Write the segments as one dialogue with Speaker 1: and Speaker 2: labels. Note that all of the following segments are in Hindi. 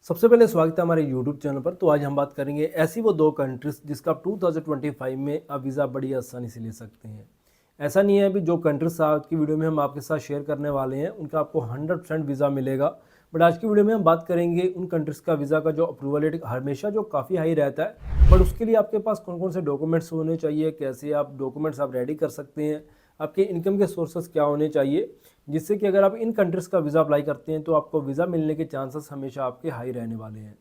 Speaker 1: सबसे पहले स्वागत है हमारे यूट्यूब चैनल पर। तो आज हम बात करेंगे ऐसी वो दो कंट्रीज जिसका आप 2025 में आप वीज़ा बड़ी आसानी से ले सकते हैं। ऐसा नहीं है अभी जो कंट्रीज आज की वीडियो में हम आपके साथ शेयर करने वाले हैं उनका आपको 100% वीज़ा मिलेगा। बट आज की वीडियो में हम बात करेंगे उन कंट्रीज़ का वीज़ा का जो अप्रूवल रेट हमेशा जो काफ़ी हाई रहता है। बट उसके लिए आपके पास कौन कौन से डॉक्यूमेंट्स होने चाहिए, कैसे आप डॉक्यूमेंट्स आप रेडी कर सकते हैं, आपके इनकम के सोर्सेस क्या होने चाहिए, जिससे कि अगर आप इन कंट्रीज़ का वीज़ा अप्लाई करते हैं तो आपको वीज़ा मिलने के चांसेस हमेशा आपके हाई रहने वाले हैं।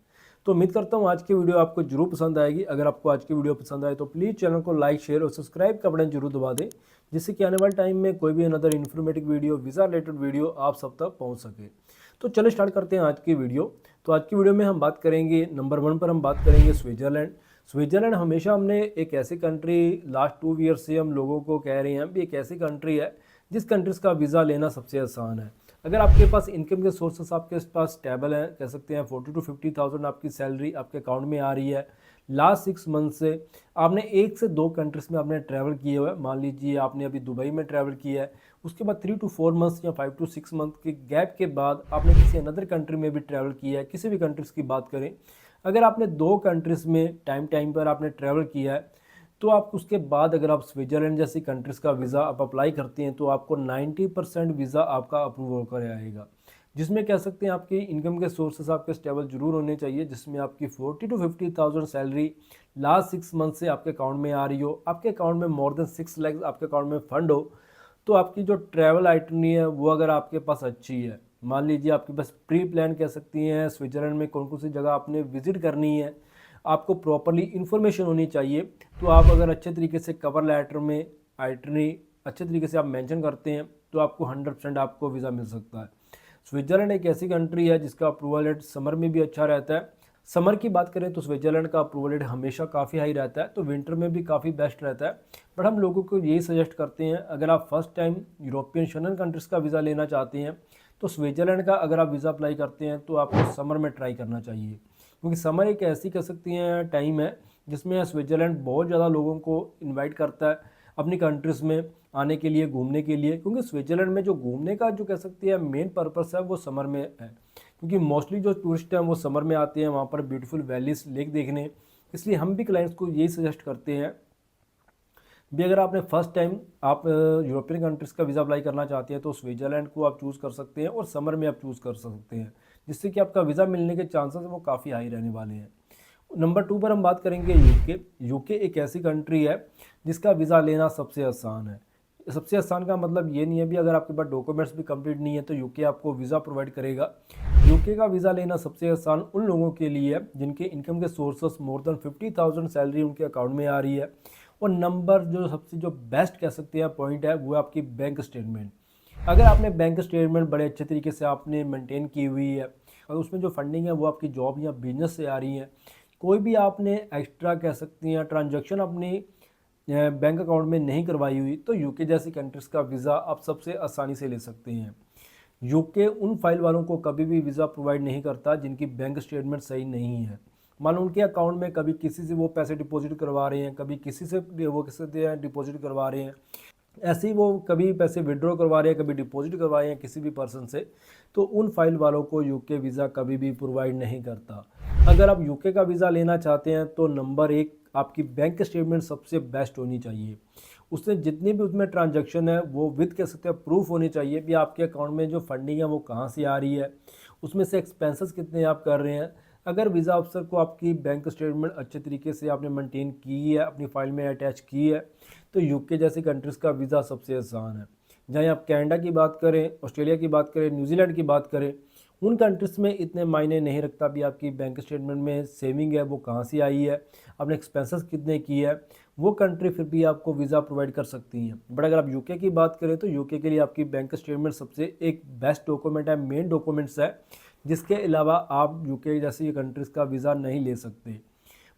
Speaker 1: तो उम्मीद करता हूँ आज की वीडियो आपको जरूर पसंद आएगी। अगर आपको आज की वीडियो पसंद आए तो प्लीज़ चैनल को लाइक, शेयर और सब्सक्राइब का बटन जरूर दबा दें, जिससे कि आने वाले टाइम में कोई भी another informative video, visa related video आप सब तक पहुँच सके। तो चलो स्टार्ट करते हैं आज की वीडियो। तो आज की वीडियो में हम बात करेंगे नंबर 1 पर हम बात करेंगे स्विट्ज़रलैंड। स्विट्ज़रलैंड हमेशा हमने एक ऐसी कंट्री लास्ट 2 ईयर से हम लोगों को कह रहे हैं भी एक ऐसी कंट्री है जिस कंट्रीज़ का वीज़ा लेना सबसे आसान है। अगर आपके पास इनकम के सोर्सेस आपके पास स्टेबल हैं, कह सकते हैं 40 to 50,000 आपकी सैलरी आपके अकाउंट में आ रही है, लास्ट 6 मंथ से आपने 1 से 2 कंट्रीज़ में आपने ट्रैवल किया हुआ है, मान लीजिए आपने अभी दुबई में ट्रैवल किया है, उसके बाद 3 to 4 मंथ्स या 5 to 6 मंथ के गैप के बाद आपने किसी अनदर कंट्री में भी ट्रैवल किया है, किसी भी कंट्रीज़ की बात करें, अगर आपने 2 कंट्रीज़ में टाइम पर आपने ट्रैवल किया है तो आप उसके बाद अगर आप स्विट्ज़रलैंड जैसी कंट्रीज़ का वीज़ा आप अप्लाई करते हैं तो आपको 90% वीज़ा आपका अप्रूव होकर आएगा, जिसमें कह सकते हैं आपकी इनकम के सोर्सेस आपके स्टेबल जरूर होने चाहिए, जिसमें आपकी 40 to 50,000 सैलरी लास्ट 6 मंथ से आपके अकाउंट में आ रही हो, आपके अकाउंट में मोर देन 6 लाख आपके अकाउंट में फंड हो, तो आपकी जो ट्रैवल आइटनरी है वो अगर आपके पास अच्छी है, मान लीजिए आपके पास प्री प्लान कह सकती हैं स्विट्ज़रलैंड में कौन कौन सी जगह आपने विजिट करनी है, आपको प्रॉपरली इन्फॉर्मेशन होनी चाहिए, तो आप अगर अच्छे तरीके से कवर लेटर में आइटनरी अच्छे तरीके से आप मेंशन करते हैं तो आपको 100% आपको वीज़ा मिल सकता है। स्विट्ज़रलैंड एक ऐसी कंट्री है जिसका अप्रूवल रेट समर में भी अच्छा रहता है। समर की बात करें तो स्विट्ज़रलैंड का अप्रूवल रेट हमेशा काफ़ी हाई रहता है, तो विंटर में भी काफ़ी बेस्ट रहता है। बट हम लोगों को यही सजेस्ट करते हैं अगर आप first time European Shanan countries का वीज़ा लेना चाहते हैं तो स्विट्ज़रलैंड का अगर आप वीज़ा अप्लाई करते हैं तो आपको समर में ट्राई करना चाहिए, क्योंकि समर एक ऐसी कह सकती हैं टाइम है जिसमें स्विट्ज़रलैंड बहुत ज़्यादा लोगों को इनवाइट करता है अपनी कंट्रीज़ में आने के लिए, घूमने के लिए, क्योंकि स्विट्ज़रलैंड में जो घूमने का जो कह सकती है मेन पर्पस है वो समर में है, क्योंकि मोस्टली जो टूरिस्ट हैं वो समर में आते हैं वहाँ पर ब्यूटीफुल वैलीज लेक देखने। इसलिए हम भी क्लाइंट्स को यही सजेस्ट करते हैं भी अगर आपने फर्स्ट टाइम आप यूरोपियन कंट्रीज़ का वीज़ा अप्लाई करना चाहते हैं तो स्विट्ज़रलैंड को आप चूज़ कर सकते हैं और समर में आप चूज़ कर सकते हैं, जिससे कि आपका वीज़ा मिलने के चांसेस वो काफ़ी हाई रहने वाले हैं। नंबर 2 पर हम बात करेंगे यूके। यूके एक ऐसी कंट्री है जिसका वीज़ा लेना सबसे आसान है। सबसे आसान का मतलब ये नहीं है भी अगर आपके पास डॉक्यूमेंट्स भी कंप्लीट नहीं है तो यूके आपको वीज़ा प्रोवाइड करेगा। यूके का वीज़ा लेना सबसे आसान उन लोगों के लिए है जिनके इनकम के सोर्सेस मोर देन 50,000 सैलरी उनके अकाउंट में आ रही है। और नंबर जो सबसे जो बेस्ट कह सकते हैं पॉइंट है वो है आपकी बैंक स्टेटमेंट। अगर आपने बैंक स्टेटमेंट बड़े अच्छे तरीके से आपने मेंटेन की हुई है और उसमें जो फंडिंग है वो आपकी जॉब या बिजनेस से आ रही है, कोई भी आपने एक्स्ट्रा कह सकती हैं ट्रांजैक्शन अपनी बैंक अकाउंट में नहीं करवाई हुई, तो यूके जैसी कंट्रीज़ का वीज़ा आप सबसे आसानी से ले सकते हैं। यूके उन फाइल वालों को कभी भी वीज़ा प्रोवाइड नहीं करता जिनकी बैंक स्टेटमेंट सही नहीं है। मान लो उनके अकाउंट में कभी किसी से वो पैसे डिपॉजिट करवा रहे हैं, कभी किसी से वो किसी से डिपॉजिट करवा रहे हैं, ऐसे ही वो कभी पैसे विड्रॉ करवा रहे हैं, कभी डिपॉजिट करवा रहे हैं किसी भी पर्सन से, तो उन फाइल वालों को यूके वीज़ा कभी भी प्रोवाइड नहीं करता। अगर आप यूके का वीज़ा लेना चाहते हैं तो नंबर 1 आपकी बैंक स्टेटमेंट सबसे बेस्ट होनी चाहिए। उसमें जितनी भी उसमें ट्रांजैक्शन है वो विद कह सकते हैं प्रूफ होनी चाहिए कि आपके अकाउंट में जो फंडिंग है वो कहाँ से आ रही है, उसमें से एक्सपेंसेस कितने आप कर रहे हैं। अगर वीज़ा अफसर को आपकी बैंक स्टेटमेंट अच्छे तरीके से आपने मेंटेन की है, अपनी फाइल में अटैच की है, तो यूके जैसी कंट्रीज़ का वीज़ा सबसे आसान है। जहाँ आप कनाडा की बात करें, ऑस्ट्रेलिया की बात करें, न्यूजीलैंड की बात करें, उन कंट्रीज़ में इतने मायने नहीं रखता भी आपकी बैंक स्टेटमेंट में सेविंग है वो कहाँ से आई है, आपने एक्सपेंसेस कितने की है, वो कंट्री फिर भी आपको वीज़ा प्रोवाइड कर सकती हैं। बट अगर आप यूके की बात करें तो यूके के लिए आपकी बैंक स्टेटमेंट सबसे एक बेस्ट डॉक्यूमेंट है, मेन डॉक्यूमेंट्स है, जिसके अलावा आप यूके जैसी कंट्रीज़ का वीज़ा नहीं ले सकते।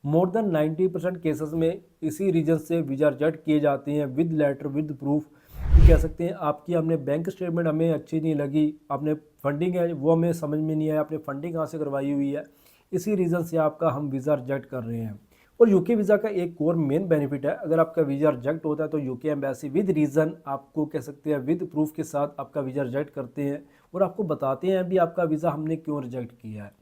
Speaker 1: मोर देन 90% केसेस में इसी रीजन से वीज़ा रिजेक्ट किए जाते हैं विद लेटर विद प्रूफ, कह सकते हैं आपकी हमने बैंक स्टेटमेंट हमें अच्छी नहीं लगी, आपने फंडिंग है वो हमें समझ में नहीं आया, आपने फंडिंग कहाँ से करवाई हुई है, इसी रीज़न से आपका हम वीज़ा रिजेक्ट कर रहे हैं। और यूके वीज़ा का एक और मेन बेनिफिट है, अगर आपका वीज़ा रिजेक्ट होता है तो यूके एम्बेसी विद रीज़न आपको कह सकते हैं विद प्रूफ के साथ आपका वीज़ा रिजेक्ट करते हैं और आपको बताते हैं भी आपका वीज़ा हमने क्यों रिजेक्ट किया है।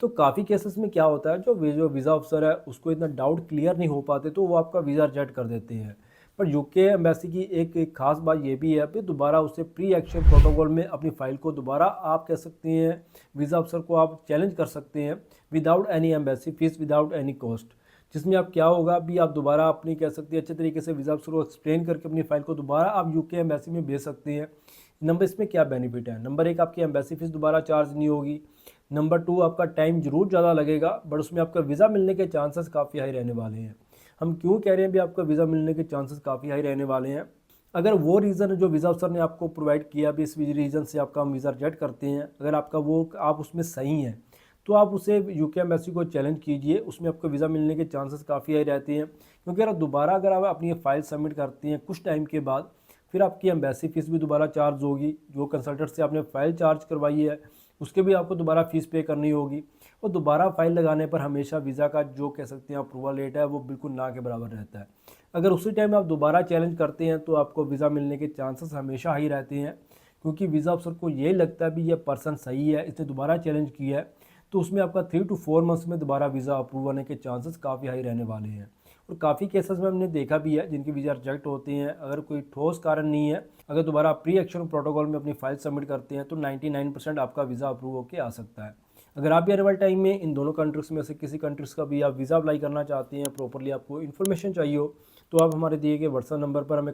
Speaker 1: तो काफ़ी केसेस में क्या होता है, जो वीज़ा ऑफिसर है उसको इतना डाउट क्लियर नहीं हो पाते, तो वो आपका वीज़ा रिजेक्ट कर देते हैं। पर यूके एम्बेसी की एक ख़ास बात ये भी है कि दोबारा उसे प्री एक्शन प्रोटोकॉल में अपनी फ़ाइल को दोबारा आप कह सकते हैं, वीज़ा ऑफिसर को आप चैलेंज कर सकते हैं without any embassy fees, without any cost. जिसमें आप क्या होगा भी, आप दोबारा अपनी कह सकते हैं अच्छे तरीके से वीज़ा ऑफिसर को एक्सप्लेन करके अपनी फ़ाइल को दोबारा आप यूके एम्बेसी में भेज सकते हैं। नंबर इसमें क्या बेनिफिट है, नंबर एक, आपकी एम्बेसी फ़ीस दोबारा चार्ज नहीं होगी। नंबर टू, आपका टाइम ज़रूर ज़्यादा लगेगा, बट उसमें आपका वीज़ा मिलने के चांसेस काफ़ी हाई रहने वाले हैं। हम क्यों कह रहे हैं भी आपका वीज़ा मिलने के चांसेस काफ़ी हाई रहने वाले हैं? अगर वो रीज़न जो वीज़ा अफसर ने आपको प्रोवाइड किया भी, इस रीज़न से आपका हम वीज़ा रिजेक्ट करते हैं, अगर आपका वो आप उसमें सही हैं, तो आप उसे यूके एम्बेसी को चैलेंज कीजिए, उसमें आपको वीज़ा मिलने के चांसेस काफ़ी हाई रहते हैं। क्योंकि अगर आप अपनी फ़ाइल सबमिट करती हैं कुछ टाइम के बाद, फिर आपकी एम्बेसी फ़ीस भी दोबारा चार्ज होगी, जो कंसल्टेंट से आपने फ़ाइल चार्ज करवाई है उसके भी आपको दोबारा फ़ीस पे करनी होगी, और दोबारा फ़ाइल लगाने पर हमेशा वीज़ा का जो कह सकते हैं अप्रूवल रेट है वो बिल्कुल ना के बराबर रहता है। अगर उसी टाइम आप दोबारा चैलेंज करते हैं तो आपको वीज़ा मिलने के चांसेस हमेशा हाई रहते हैं, क्योंकि वीज़ा अफसर को यही लगता है भी ये पर्सन सही है, इसने दोबारा चैलेंज किया है, तो उसमें आपका 3 to 4 मंथ्स में दोबारा वीज़ा अप्रूव होने के चांसेस काफ़ी हाई रहने वाले हैं। और काफ़ी केसेस में हमने देखा भी है जिनके वीज़ा रिजेक्ट होते हैं, अगर कोई ठोस कारण नहीं है, अगर दोबारा आप प्री एक्शन प्रोटोकॉल में अपनी फाइल सबमिट करते हैं तो 99% आपका वीज़ा अप्रूव होकर आ सकता है। अगर आप भी आने वाले टाइम में इन दोनों कंट्रीज़ में से किसी कंट्रीज़ का भी आप वीज़ा अप्लाई करना चाहते हैं, प्रॉपरली आपको इन्फॉर्मेशन चाहिए हो, तो आप हमारे दिए गए व्हाट्सएप नंबर पर हमें